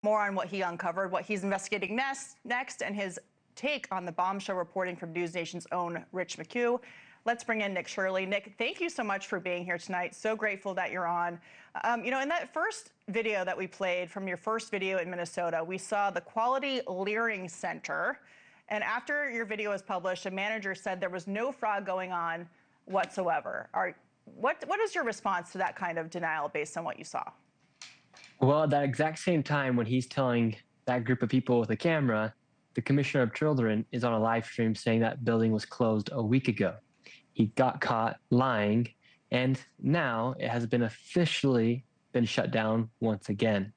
More on what he uncovered, what he's investigating next, and his take on the bombshell reporting from NewsNation's own Rich McHugh. Let's bring in Nick Shirley. Nick, thank you so much for being here tonight. So grateful that you're on. You know, in that first video that we played from your first video in Minnesota, we saw the Quality Learning Center. And after your video was published, a manager said there was no fraud going on whatsoever. What is your response to that kind of denial based on what you saw? Well, at that exact same time when he's telling that group of people with a camera, the Commissioner of Children is on a live stream saying that building was closed a week ago. He got caught lying, and now it has been officially been shut down once again.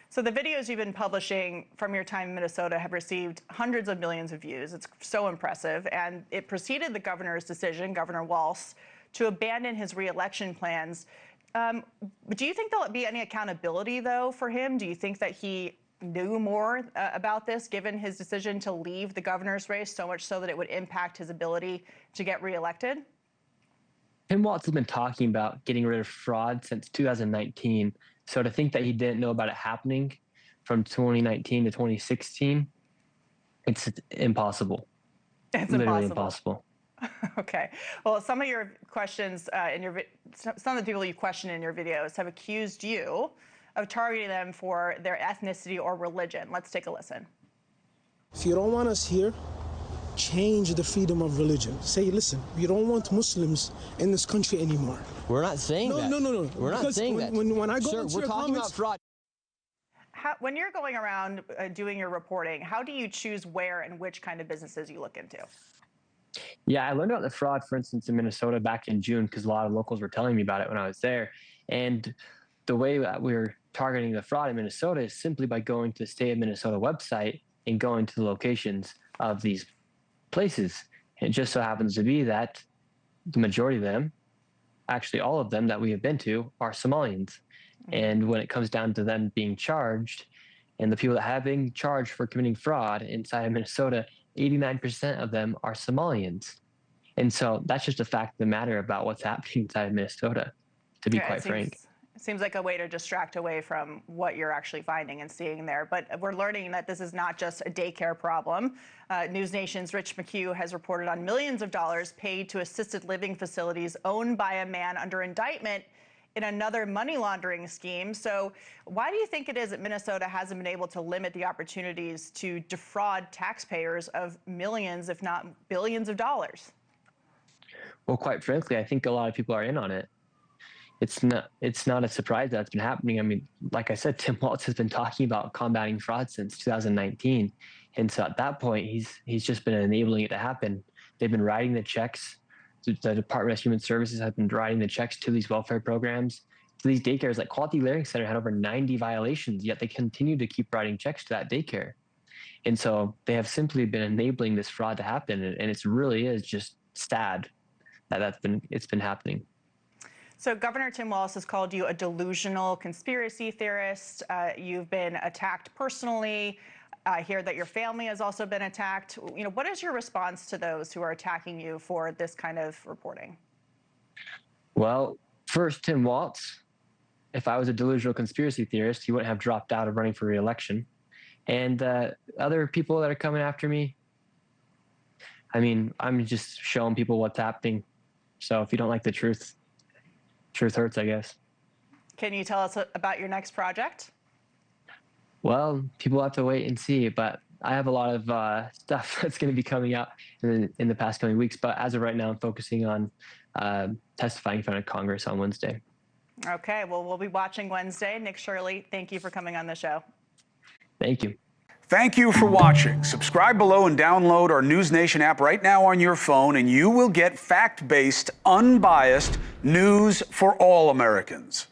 So the videos you've been publishing from your time in Minnesota have received hundreds of millions of views. It's so impressive. And it preceded the governor's decision, Governor Walz, to abandon his reelection plans. Do you think there'll be any accountability, though, for him? Do you think that he knew more about this, given his decision to leave the governor's race, so much so that it would impact his ability to get reelected? Tim Walz has been talking about getting rid of fraud since 2019. So to think that he didn't know about it happening from 2019 to 2016, it's impossible. It's literally impossible. Okay. Well, some of your questions some of the people you question in your videos have accused you of targeting them for their ethnicity or religion. Let's take a listen. If you don't want us here, change the freedom of religion. Say, listen, we don't want Muslims in this country anymore. We're not saying that. No. We're not saying that. When I go Sir, into we're your talking comments, about fraud. When you're going around doing your reporting, how do you choose where and which kind of businesses you look into? Yeah, I learned about the fraud, for instance, in Minnesota back in June because a lot of locals were telling me about it when I was there. And the way that we're targeting the fraud in Minnesota is simply by going to the state of Minnesota website and going to the locations of these places. And it just so happens to be that the majority of them, actually all of them that we have been to, are Somalians. Mm-hmm. And when it comes down to them being charged, and the people that have been charged for committing fraud inside of Minnesota, 89% of them are Somalians. And so that's just a fact of the matter about what's happening inside of Minnesota, to be quite frank. It seems like a way to distract away from what you're actually finding and seeing there. But we're learning that this is not just a daycare problem. NewsNation's Rich McHugh has reported on millions of dollars paid to assisted living facilities owned by a man under indictment in another money laundering scheme. So why do you think it is that Minnesota hasn't been able to limit the opportunities to defraud taxpayers of millions, if not billions of dollars? Well, quite frankly, I think a lot of people are in on it. It's not a surprise that it's been happening. I mean, like I said, Tim Walz has been talking about combating fraud since 2019. And so at that point, he's just been enabling it to happen. They've been writing the checks. The Department of Human Services has been writing the checks to these welfare programs. So these daycares, like Quality Learning Center, had over 90 violations, yet they continue to keep writing checks to that daycare. And so they have simply been enabling this fraud to happen. And it really is just sad that it's been happening. So Governor Tim Walz has called you a delusional conspiracy theorist. You've been attacked personally. I hear that your family has also been attacked. You know, what is your response to those who are attacking you for this kind of reporting? Well, first, Tim Walz, if I was a delusional conspiracy theorist, he wouldn't have dropped out of running for re-election. And other people that are coming after me, I mean, I'm just showing people what's happening. So if you don't like the truth, truth hurts, I guess. Can you tell us about your next project? Well, people have to wait and see, but I have a lot of stuff that's going to be coming out in the past coming weeks. But as of right now, I'm focusing on testifying in front of Congress on Wednesday. Okay, well, we'll be watching Wednesday. Nick Shirley, thank you for coming on the show. Thank you. Thank you for watching. Subscribe below and download our NewsNation app right now on your phone, and you will get fact-based, unbiased news for all Americans.